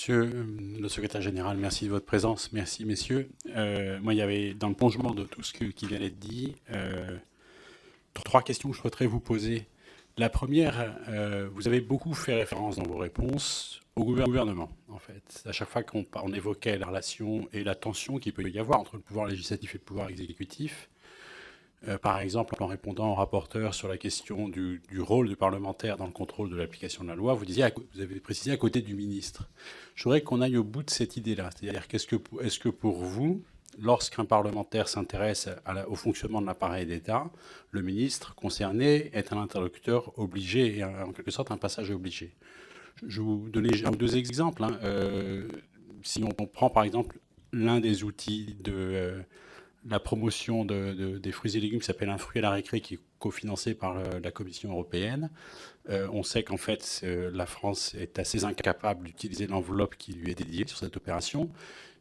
Monsieur le secrétaire général, merci de votre présence. Merci, messieurs. Moi, il y avait, dans le prolongement de tout ce qui vient d'être dit, trois questions que je souhaiterais vous poser. La première, vous avez beaucoup fait référence dans vos réponses au gouvernement, en fait. À chaque fois qu'on évoquait la relation et la tension qu'il peut y avoir entre le pouvoir législatif et le pouvoir exécutif, par exemple, en répondant au rapporteur sur la question du rôle du parlementaire dans le contrôle de l'application de la loi, vous avez précisé à côté du ministre. Je voudrais qu'on aille au bout de cette idée-là. C'est-à-dire, est-ce que pour vous, lorsqu'un parlementaire s'intéresse au fonctionnement de l'appareil d'État, le ministre concerné est un interlocuteur obligé et en quelque sorte un passage obligé? Je vais vous donner un ou deux exemples. Si on prend par exemple l'un des outils de la promotion des fruits et légumes qui s'appelle Un fruit à la récré, qui est cofinancé par la Commission européenne. On sait qu'en fait, la France est assez incapable d'utiliser l'enveloppe qui lui est dédiée sur cette opération.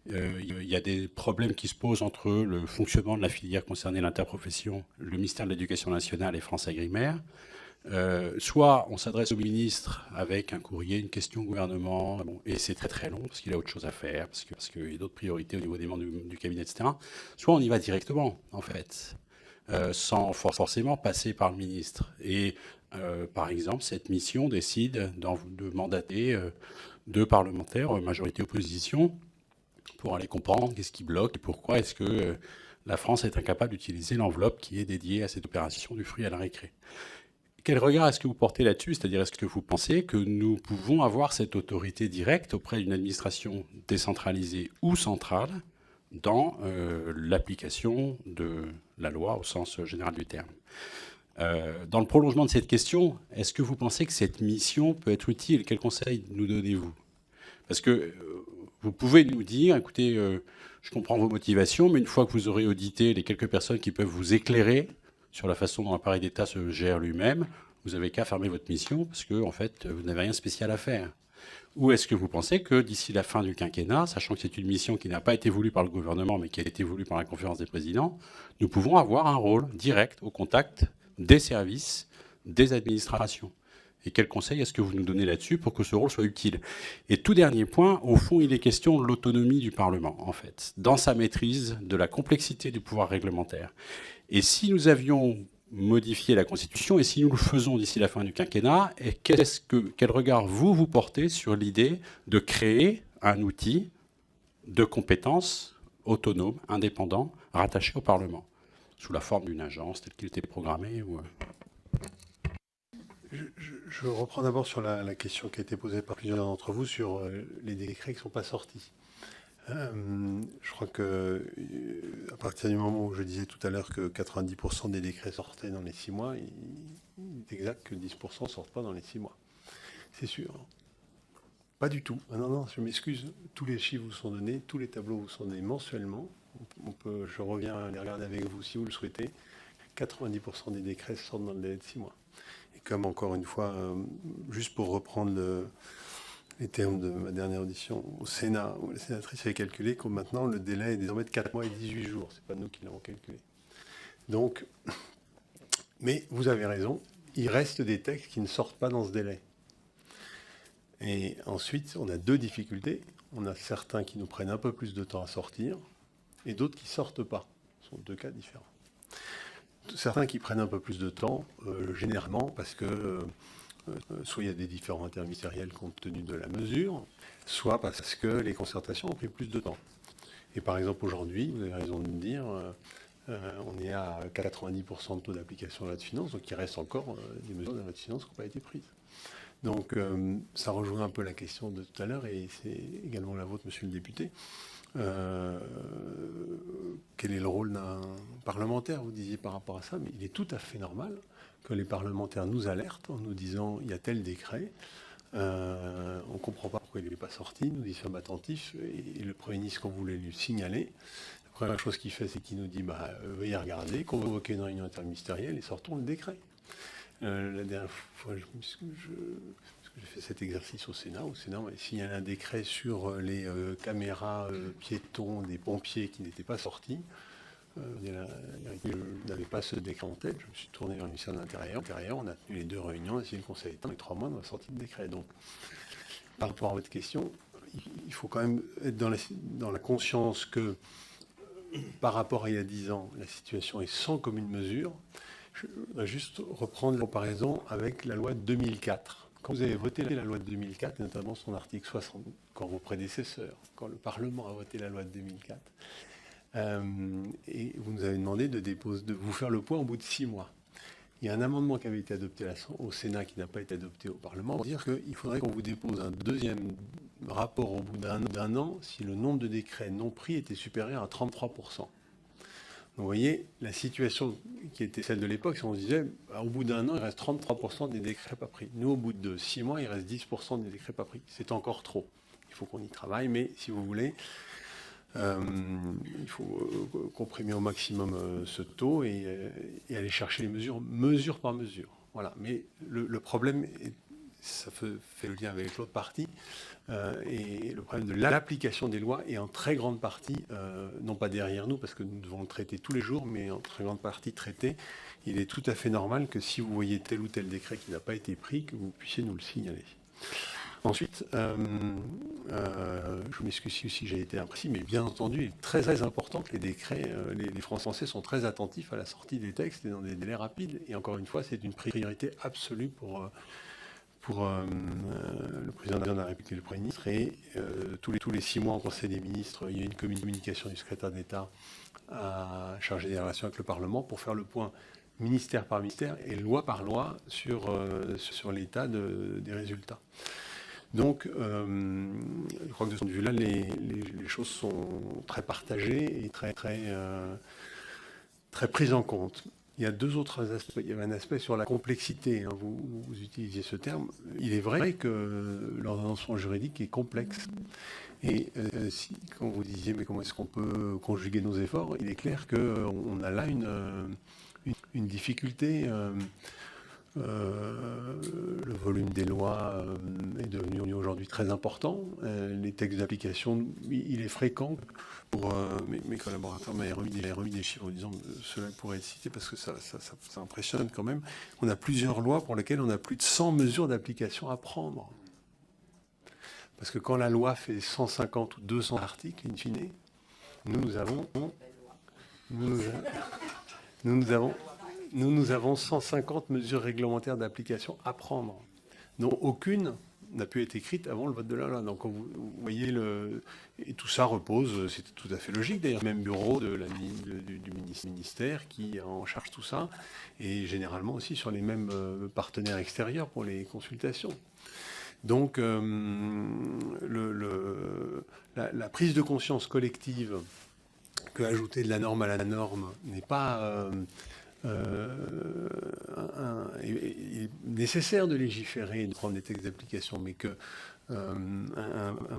Il y a des problèmes qui se posent entre le fonctionnement de la filière concernée, l'interprofession, le ministère de l'Éducation nationale et France Agrimaire. Soit on s'adresse au ministre avec un courrier, une question au gouvernement, et c'est très très long parce qu'il a autre chose à faire, parce qu'il y a d'autres priorités au niveau des membres du cabinet, etc. Soit on y va directement, en fait, sans forcément passer par le ministre. Et par exemple, cette mission décide de mandater deux parlementaires, majorité-opposition, pour aller comprendre qu'est-ce qui bloque et pourquoi est-ce que la France est incapable d'utiliser l'enveloppe qui est dédiée à cette opération du fruit à la récré. Quel regard est-ce que vous portez là-dessus? C'est-à-dire, est-ce que vous pensez que nous pouvons avoir cette autorité directe auprès d'une administration décentralisée ou centrale dans l'application de la loi au sens général du terme? Dans le prolongement de cette question, est-ce que vous pensez que cette mission peut être utile? Quel conseil nous donnez-vous? Parce que vous pouvez nous dire, écoutez, je comprends vos motivations, mais une fois que vous aurez audité les quelques personnes qui peuvent vous éclairer sur la façon dont l'appareil d'État se gère lui-même, vous n'avez qu'à fermer votre mission parce que, en fait, vous n'avez rien de spécial à faire. Ou est-ce que vous pensez que d'ici la fin du quinquennat, sachant que c'est une mission qui n'a pas été voulue par le gouvernement, mais qui a été voulue par la conférence des présidents, nous pouvons avoir un rôle direct au contact des services, des administrations? Et quel conseil est-ce que vous nous donnez là-dessus pour que ce rôle soit utile? Et tout dernier point, au fond, il est question de l'autonomie du Parlement, en fait, dans sa maîtrise de la complexité du pouvoir réglementaire. Et si nous avions modifié la Constitution, et si nous le faisons d'ici la fin du quinquennat, quel regard vous portez sur l'idée de créer un outil de compétences autonome, indépendant, rattaché au Parlement, sous la forme d'une agence telle qu'il était programmé ou... Je reprends d'abord sur la question qui a été posée par plusieurs d'entre vous sur les décrets qui ne sont pas sortis. Je crois que à partir du moment où je disais tout à l'heure que 90% des décrets sortaient dans les 6 mois, il est exact que 10% ne sortent pas dans les 6 mois. C'est sûr. Pas du tout. Ah non, je m'excuse. Tous les chiffres vous sont donnés, tous les tableaux vous sont donnés mensuellement. Je reviens les regarder avec vous si vous le souhaitez. 90% des décrets sortent dans le délai de 6 mois. Et comme encore une fois, juste pour reprendre les termes de ma dernière audition au Sénat, où la sénatrice avait calculé que maintenant le délai est désormais de 4 mois et 18 jours. Ce n'est pas nous qui l'avons calculé. Donc, mais vous avez raison, il reste des textes qui ne sortent pas dans ce délai. Et ensuite, on a deux difficultés. On a certains qui nous prennent un peu plus de temps à sortir et d'autres qui ne sortent pas. Ce sont deux cas différents. Certains qui prennent un peu plus de temps, généralement parce que soit il y a des différends interministériels compte tenu de la mesure, soit parce que les concertations ont pris plus de temps. Et par exemple, aujourd'hui, vous avez raison de me dire, on est à 90% de taux d'application de la loi de finances, donc il reste encore des mesures de la loi de finances qui n'ont pas été prises. Donc ça rejoint un peu la question de tout à l'heure, et c'est également la vôtre, monsieur le député. Quel est le rôle d'un parlementaire, vous disiez par rapport à ça, mais il est tout à fait normal que les parlementaires nous alertent en nous disant il y a tel décret, on ne comprend pas pourquoi il n'est pas sorti, nous y sommes attentifs, et le Premier ministre, qu'on voulait lui signaler, la première chose qu'il fait, c'est qu'il nous dit veuillez regarder, convoquer une réunion interministérielle et sortons le décret. La dernière fois, j'ai fait cet exercice au Sénat. Au Sénat, on m'a signalé un décret sur les caméras piétons des pompiers qui n'étaient pas sortis. Je n'avais pas ce décret en tête. Je me suis tourné vers le ministère de l'Intérieur. On a tenu les deux réunions, on a signé le Conseil d'État. Dans les 3 mois, on a sorti le décret. Donc, par rapport à votre question, il faut quand même être dans la conscience que par rapport à il y a 10 ans, la situation est sans commune mesure. Je voudrais juste reprendre la comparaison avec la loi de 2004. Quand vous avez voté la loi de 2004, et notamment son article 60, quand vos prédécesseurs, quand le Parlement a voté la loi de 2004, et vous nous avez demandé de vous faire le point au bout de 6 mois. Il y a un amendement qui avait été adopté au Sénat qui n'a pas été adopté au Parlement pour dire qu'il faudrait qu'on vous dépose un deuxième rapport au bout d'un an si le nombre de décrets non pris était supérieur à 33%. Donc vous voyez, la situation qui était celle de l'époque, si on se disait, au bout d'un an, il reste 33% des décrets pas pris. Nous, au bout de 6 mois, il reste 10% des décrets pas pris. C'est encore trop. Il faut qu'on y travaille, mais si vous voulez, il faut comprimer au maximum ce taux et aller chercher les mesures, mesure par mesure. Voilà. Mais le problème, ça fait le lien avec l'autre partie, et le problème de l'application des lois est en très grande partie, non pas derrière nous, parce que nous devons le traiter tous les jours, mais en très grande partie traité. Il est tout à fait normal que si vous voyez tel ou tel décret qui n'a pas été pris, que vous puissiez nous le signaler. Ensuite, je m'excuse si j'ai été imprécis, mais bien entendu, il est très, très important que les décrets, les Français sont très attentifs à la sortie des textes et dans des délais rapides. Et encore une fois, c'est une priorité absolue pour le président de la République et le Premier ministre. Et tous les 6 mois en Conseil des ministres, il y a une communication du secrétaire d'État chargé des relations avec le Parlement pour faire le point ministère par ministère et loi par loi sur l'état des résultats. Donc, je crois que de ce point de vue-là, les choses sont très partagées et très prises en compte. Il y a 2 autres aspects. Il y avait un aspect sur la complexité. Hein, vous utilisiez ce terme. Il est vrai que l'ordonnancement juridique est complexe. Et quand vous disiez, mais comment est-ce qu'on peut conjuguer nos efforts, il est clair qu'on a là une difficulté. Le volume des lois est devenu aujourd'hui très important. Les textes d'application, il est fréquent. Mes collaborateurs m'avaient remis des chiffres en disant cela pourrait être cité parce que ça impressionne quand même. On a plusieurs lois pour lesquelles on a plus de 100 mesures d'application à prendre. Parce que quand la loi fait 150 ou 200 articles, in fine, nous avons 150 mesures réglementaires d'application à prendre, dont aucune n'a pu être écrite avant le vote de la loi. Donc vous voyez, et tout ça repose, c'est tout à fait logique d'ailleurs, le même bureau du ministère qui en charge tout ça, et généralement aussi sur les mêmes partenaires extérieurs pour les consultations. Donc la prise de conscience collective que ajouter de la norme à la norme n'est pas... il est nécessaire de légiférer et de prendre des textes d'application, mais qu'un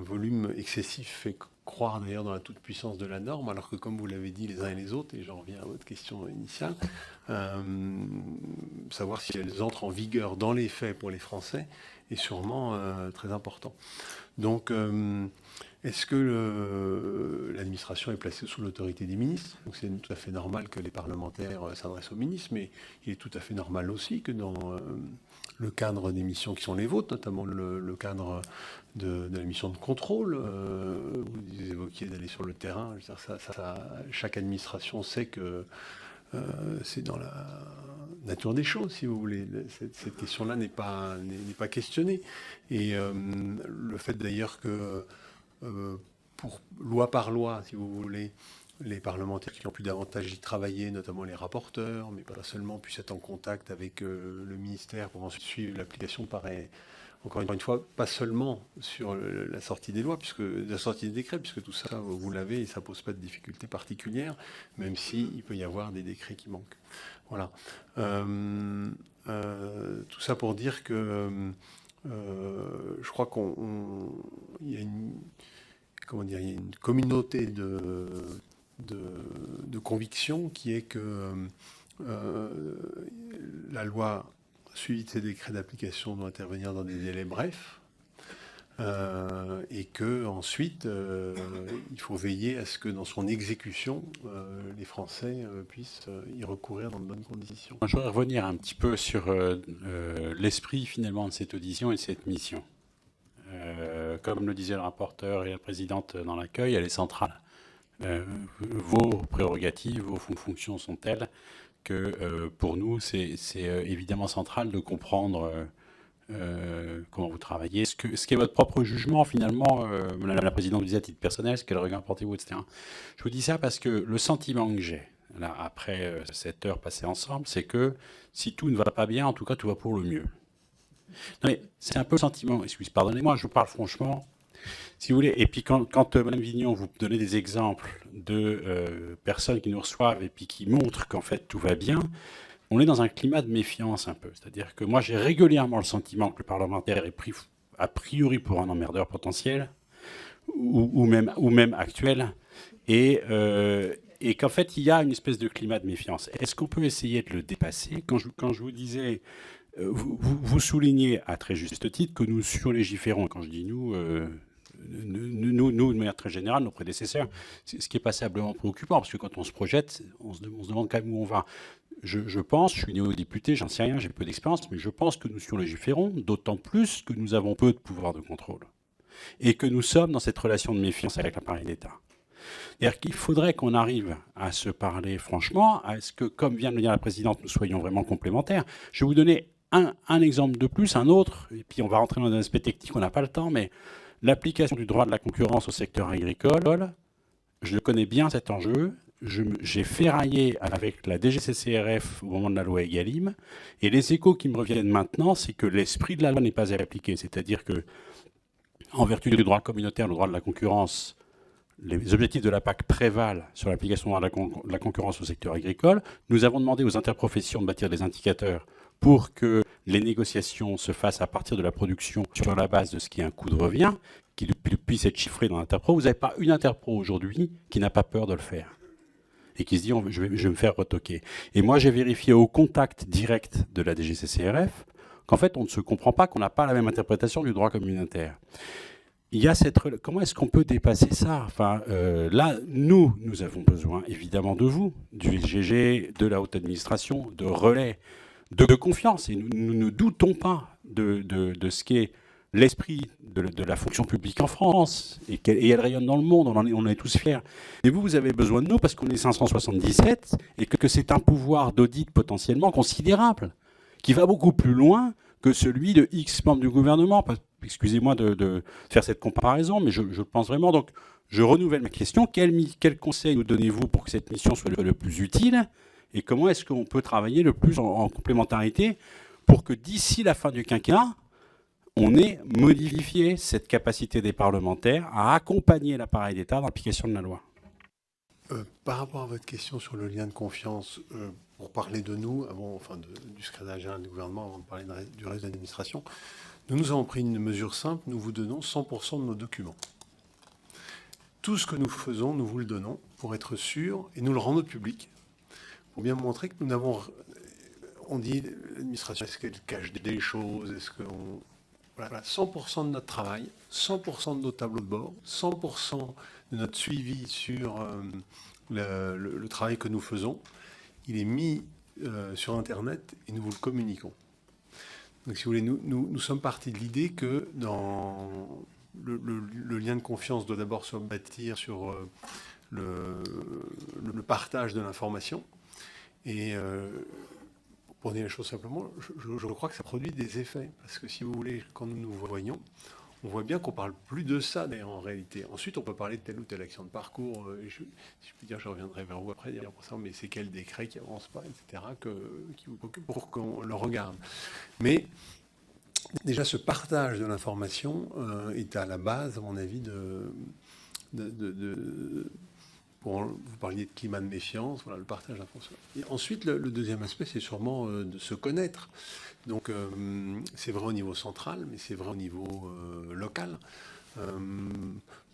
volume excessif fait croire d'ailleurs dans la toute-puissance de la norme, alors que comme vous l'avez dit les uns et les autres, et j'en reviens à votre question initiale, savoir si elles entrent en vigueur dans les faits pour les Français est sûrement très important. Donc, est-ce que l'administration est placée sous l'autorité des ministres? Donc c'est tout à fait normal que les parlementaires s'adressent aux ministres, mais il est tout à fait normal aussi que dans le cadre des missions qui sont les vôtres, notamment le cadre de la mission de contrôle, vous évoquiez d'aller sur le terrain, je veux dire, chaque administration sait que c'est dans la nature des choses, si vous voulez. Cette question-là n'est pas questionnée. Et le fait d'ailleurs que, pour loi par loi, si vous voulez, les parlementaires qui ont pu davantage y travailler, notamment les rapporteurs, mais pas seulement, puissent être en contact avec le ministère pour ensuite suivre l'application, paraît, encore une fois, pas seulement sur la sortie des lois, la sortie des décrets, puisque tout ça, vous l'avez, et ça pose pas de difficultés particulières, même s'il peut y avoir des décrets qui manquent. Voilà. Tout ça pour dire que je crois il y a une communauté de conviction qui est que la loi suivi de ces décrets d'application doit intervenir dans des délais brefs, et que ensuite il faut veiller à ce que dans son exécution les Français puissent y recourir dans de bonnes conditions. Je voudrais revenir un petit peu sur l'esprit finalement de cette audition et de cette mission. comme le disait le rapporteur et la présidente dans l'accueil, elle est centrale. Vos prérogatives, vos fonctions sont telles que pour nous, c'est évidemment central de comprendre comment vous travaillez, ce qu'est votre propre jugement finalement. Madame la présidente vous disait à titre personnel, quel regard portez-vous, etc. Je vous dis ça parce que le sentiment que j'ai, là, après cette heure passée ensemble, c'est que si tout ne va pas bien, en tout cas, tout va pour le mieux. Non, mais c'est un peu le sentiment, pardonnez-moi, je vous parle franchement, si vous voulez, et puis quand Mme Vignon vous donnez des exemples de personnes qui nous reçoivent et puis qui montrent qu'en fait tout va bien, on est dans un climat de méfiance un peu. C'est-à-dire que moi j'ai régulièrement le sentiment que le parlementaire est pris a priori pour un emmerdeur potentiel ou même actuel, et qu'en fait il y a une espèce de climat de méfiance. Est-ce qu'on peut essayer de le dépasser? Quand je vous disais, vous soulignez à très juste titre que nous surlégiférons. Quand je dis nous, de manière très générale, nos prédécesseurs, ce qui est passablement préoccupant, parce que quand on se projette, on se demande quand même où on va. Je pense, je suis néo-député, j'en sais rien, j'ai peu d'expérience, mais je pense que nous surlégiférons, d'autant plus que nous avons peu de pouvoir de contrôle. Et que nous sommes dans cette relation de méfiance avec l'appareil d'État. C'est-à-dire qu'il faudrait qu'on arrive à se parler franchement, à ce que, comme vient de le dire la présidente, nous soyons vraiment complémentaires. Je vais vous donner un exemple de plus, un autre, et puis on va rentrer dans un aspect technique, on n'a pas le temps, mais l'application du droit de la concurrence au secteur agricole, je connais bien cet enjeu. J'ai ferraillé avec la DGCCRF au moment de la loi Egalim, et les échos qui me reviennent maintenant, c'est que l'esprit de la loi n'est pas appliqué. C'est-à-dire que, en vertu du droit communautaire, le droit de la concurrence, les objectifs de la PAC prévalent sur l'application du droit de la concurrence au secteur agricole. Nous avons demandé aux interprofessions de bâtir des indicateurs pour que les négociations se fassent à partir de la production sur la base de ce qui est un coût de revient, qui puisse être chiffré dans l'interpro. Vous n'avez pas une interpro aujourd'hui qui n'a pas peur de le faire et qui se dit je vais me faire retoquer. Et moi, j'ai vérifié au contact direct de la DGCCRF qu'en fait, on ne se comprend pas, qu'on n'a pas la même interprétation du droit communautaire. Il y a comment est-ce qu'on peut dépasser ça? Enfin, là, nous avons besoin évidemment de vous, du LGG, de la haute administration, de relais, de confiance. Et nous ne doutons pas de ce qu'est l'esprit de la fonction publique en France. Et elle rayonne dans le monde, on en est tous fiers. Mais vous avez besoin de nous parce qu'on est 577 et que c'est un pouvoir d'audit potentiellement considérable, qui va beaucoup plus loin que celui de X membres du gouvernement. Excusez-moi de faire cette comparaison, mais je pense vraiment. Donc, je renouvelle ma question. Quel conseil nous donnez-vous pour que cette mission soit le plus utile? Et comment est-ce qu'on peut travailler le plus en complémentarité pour que d'ici la fin du quinquennat, on ait modifié cette capacité des parlementaires à accompagner l'appareil d'État dans l'application de la loi? Par rapport à votre question sur le lien de confiance, pour parler de nous, du secrétaire général du gouvernement, avant de parler du reste de l'administration, nous avons pris une mesure simple, nous vous donnons 100% de nos documents. Tout ce que nous faisons, nous vous le donnons pour être sûr, et nous le rendons public, pour bien montrer que nous n'avons... On dit, l'administration, est-ce qu'elle cache des choses? Est-ce qu'on... Voilà, 100% de notre travail, 100% de nos tableaux de bord, 100% de notre suivi sur le travail que nous faisons, il est mis sur Internet et nous vous le communiquons. Donc, si vous voulez, nous sommes partis de l'idée que dans le lien de confiance doit d'abord se bâtir sur le partage de l'information. Et pour dire les choses simplement, je crois que ça produit des effets. Parce que si vous voulez, quand nous nous voyons, on voit bien qu'on ne parle plus de ça d'ailleurs en réalité. Ensuite, on peut parler de telle ou telle action de parcours. Si je peux dire, je reviendrai vers vous après, dire pour ça, mais c'est quel décret qui avance pas, etc., qui vous préoccupe pour qu'on le regarde. Mais déjà, ce partage de l'information est à la base, à mon avis, vous parliez de climat de méfiance, voilà, le partage d'informations. Et ensuite, le deuxième aspect, c'est sûrement de se connaître. Donc, c'est vrai au niveau central, mais c'est vrai au niveau local.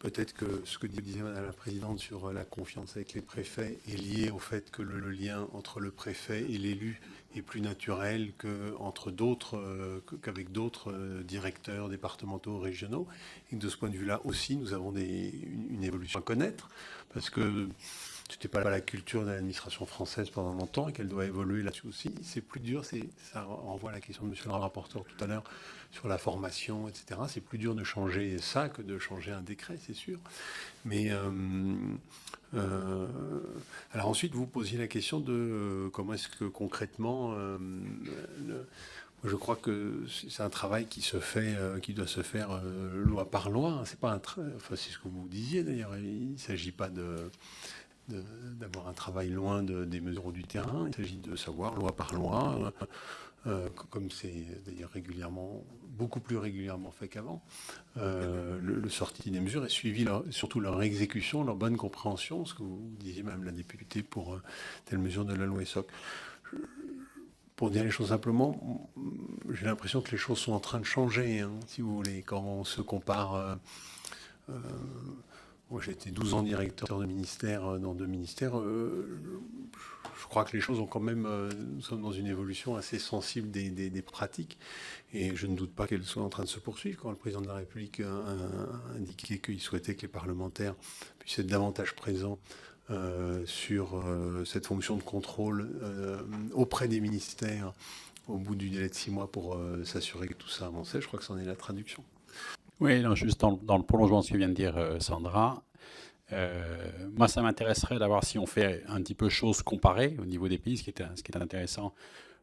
Peut-être que ce que disait Madame la Présidente sur la confiance avec les préfets est lié au fait que le lien entre le préfet et l'élu est plus naturel qu'avec d'autres directeurs départementaux, régionaux. Et de ce point de vue-là aussi, nous avons une évolution à connaître, parce que c'était pas la culture de l'administration française pendant longtemps et qu'elle doit évoluer là-dessus aussi. C'est plus dur, ça renvoie à la question de monsieur le rapporteur tout à l'heure sur la formation, etc. C'est plus dur de changer ça que de changer un décret, c'est sûr. Mais alors ensuite, vous posiez la question de comment est-ce que concrètement, je crois que c'est un travail qui se fait, qui doit se faire loi par loi. Hein. C'est pas enfin, c'est ce que vous disiez d'ailleurs. Il ne s'agit pas d'avoir un travail loin des mesures du terrain. Il s'agit de savoir loi par loi, comme c'est d'ailleurs beaucoup plus régulièrement fait qu'avant. Le sortie des mesures est suivi surtout leur exécution, leur bonne compréhension, ce que vous disiez même la députée pour telle mesure de la loi ESSOC. Pour dire les choses simplement, j'ai l'impression que les choses sont en train de changer, hein, si vous voulez, quand on se compare. Moi, j'ai été 12 ans directeur de ministère dans 2 ministères. Je crois que les choses ont quand même... nous sommes dans une évolution assez sensible des pratiques. Et je ne doute pas qu'elles soient en train de se poursuivre. Quand le président de la République a indiqué qu'il souhaitait que les parlementaires puissent être davantage présents sur cette fonction de contrôle auprès des ministères au bout du délai de 6 mois pour s'assurer que tout ça avançait, je crois que c'en est la traduction. Oui, non, juste dans le prolongement de ce que vient de dire Sandra, moi ça m'intéresserait d'avoir si on fait un petit peu choses comparées au niveau des pays, ce qui est intéressant.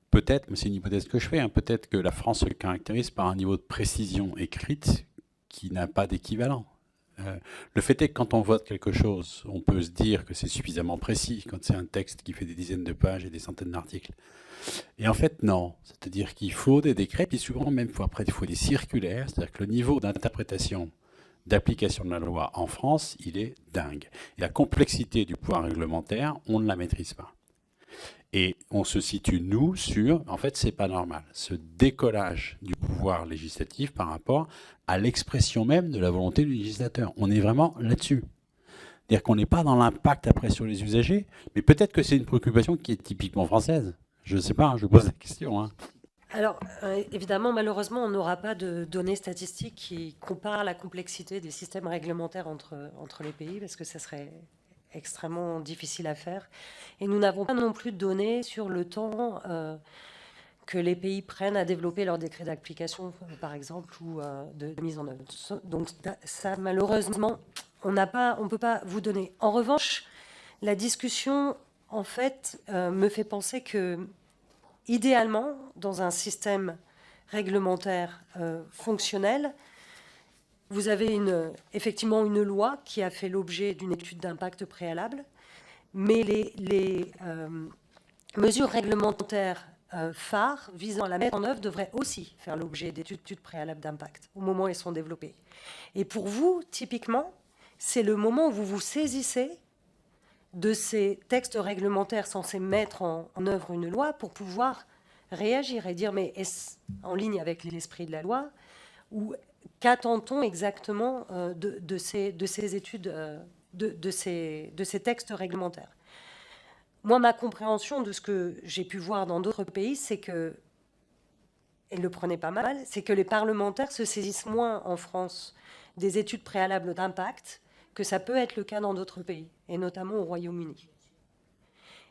Peut-être, mais c'est une hypothèse que je fais, hein, peut-être que la France se caractérise par un niveau de précision écrite qui n'a pas d'équivalent. Le fait est que quand on vote quelque chose, on peut se dire que c'est suffisamment précis quand c'est un texte qui fait des dizaines de pages et des centaines d'articles. Et en fait, non. C'est-à-dire qu'il faut des décrets, puis souvent même, après, il faut des circulaires. C'est-à-dire que le niveau d'interprétation, d'application de la loi en France, il est dingue. Et la complexité du pouvoir réglementaire, on ne la maîtrise pas. Et on se situe, nous, sur, en fait, c'est pas normal, ce décollage du pouvoir législatif par rapport à l'expression même de la volonté du législateur. On est vraiment là-dessus. C'est-à-dire qu'on n'est pas dans l'impact après sur les usagers, mais peut-être que c'est une préoccupation qui est typiquement française. Je ne sais pas, je pose la question. Hein. Alors, évidemment, malheureusement, on n'aura pas de données statistiques qui comparent la complexité des systèmes réglementaires entre les pays, parce que ça serait extrêmement difficile à faire. Et nous n'avons pas non plus de données sur le temps que les pays prennent à développer leur décret d'application, par exemple, ou de mise en œuvre. Donc ça, malheureusement, on ne peut pas vous donner. En revanche, la discussion, en fait, me fait penser que, idéalement, dans un système réglementaire fonctionnel, vous avez effectivement une loi qui a fait l'objet d'une étude d'impact préalable, mais les mesures réglementaires phares visant à la mettre en œuvre devraient aussi faire l'objet d'études préalables d'impact au moment où elles sont développées. Et pour vous, typiquement, c'est le moment où vous vous saisissez de ces textes réglementaires censés mettre en œuvre une loi pour pouvoir réagir et dire mais est-ce en ligne avec l'esprit de la loi ou qu'attend-on exactement de ces études, de ces textes réglementaires? Moi, ma compréhension de ce que j'ai pu voir dans d'autres pays, c'est que, et le prenez pas mal, c'est que les parlementaires se saisissent moins en France des études préalables d'impact que ça peut être le cas dans d'autres pays, et notamment au Royaume-Uni.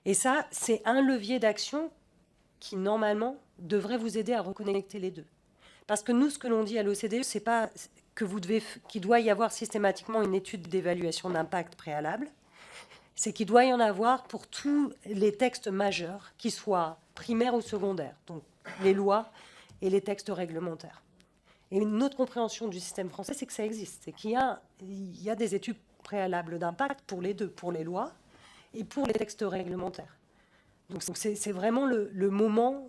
Et ça, c'est un levier d'action qui, normalement, devrait vous aider à reconnecter les deux. Parce que nous, ce que l'on dit à l'OCDE, c'est pas qu'il doit y avoir systématiquement une étude d'évaluation d'impact préalable, c'est qu'il doit y en avoir pour tous les textes majeurs, qu'ils soient primaires ou secondaires, donc les lois et les textes réglementaires. Et notre compréhension du système français, c'est que ça existe, c'est qu'il y a des études préalables d'impact pour les deux, pour les lois et pour les textes réglementaires. Donc c'est vraiment le moment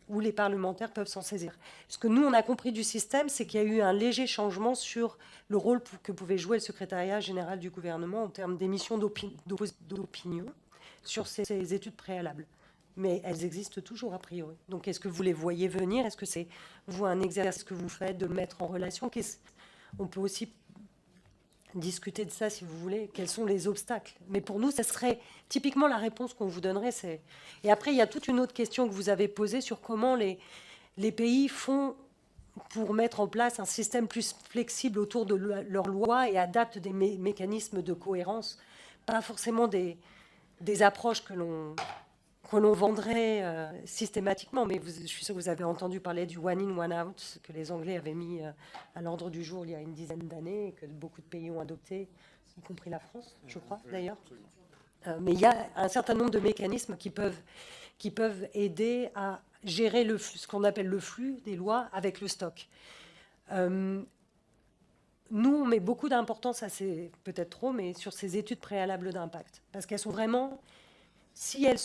où les parlementaires peuvent s'en saisir. Ce que nous, on a compris du système, c'est qu'il y a eu un léger changement sur le rôle que pouvait jouer le secrétariat général du gouvernement en termes d'émission d'opinion sur ces études préalables. Mais elles existent toujours, a priori. Donc, est-ce que vous les voyez venir? Est-ce que c'est, vous, un exercice que vous faites de mettre en relation? On peut aussi discuter de ça, si vous voulez. Quels sont les obstacles? Mais pour nous, ça serait typiquement la réponse qu'on vous donnerait. Et après, il y a toute une autre question que vous avez posée sur comment les pays font pour mettre en place un système plus flexible autour de leurs lois et adaptent des mécanismes de cohérence pas forcément des approches que l'on vendrait systématiquement, mais je suis sûr que vous avez entendu parler du one in, one out, que les Anglais avaient mis à l'ordre du jour il y a une dizaine d'années, et que beaucoup de pays ont adopté, y compris la France, je crois, d'ailleurs. Mais il y a un certain nombre de mécanismes qui peuvent aider à gérer ce qu'on appelle le flux des lois avec le stock. Nous, on met beaucoup d'importance, c'est peut-être trop, mais sur ces études préalables d'impact. Parce qu'elles sont vraiment, si elles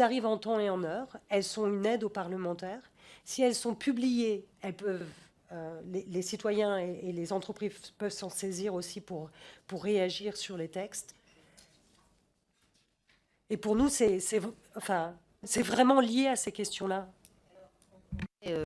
arrivent en temps et en heure, elles sont une aide aux parlementaires. Si elles sont publiées, elles peuvent, les citoyens et les entreprises peuvent s'en saisir aussi pour réagir sur les textes. Et pour nous, c'est vraiment lié à ces questions-là.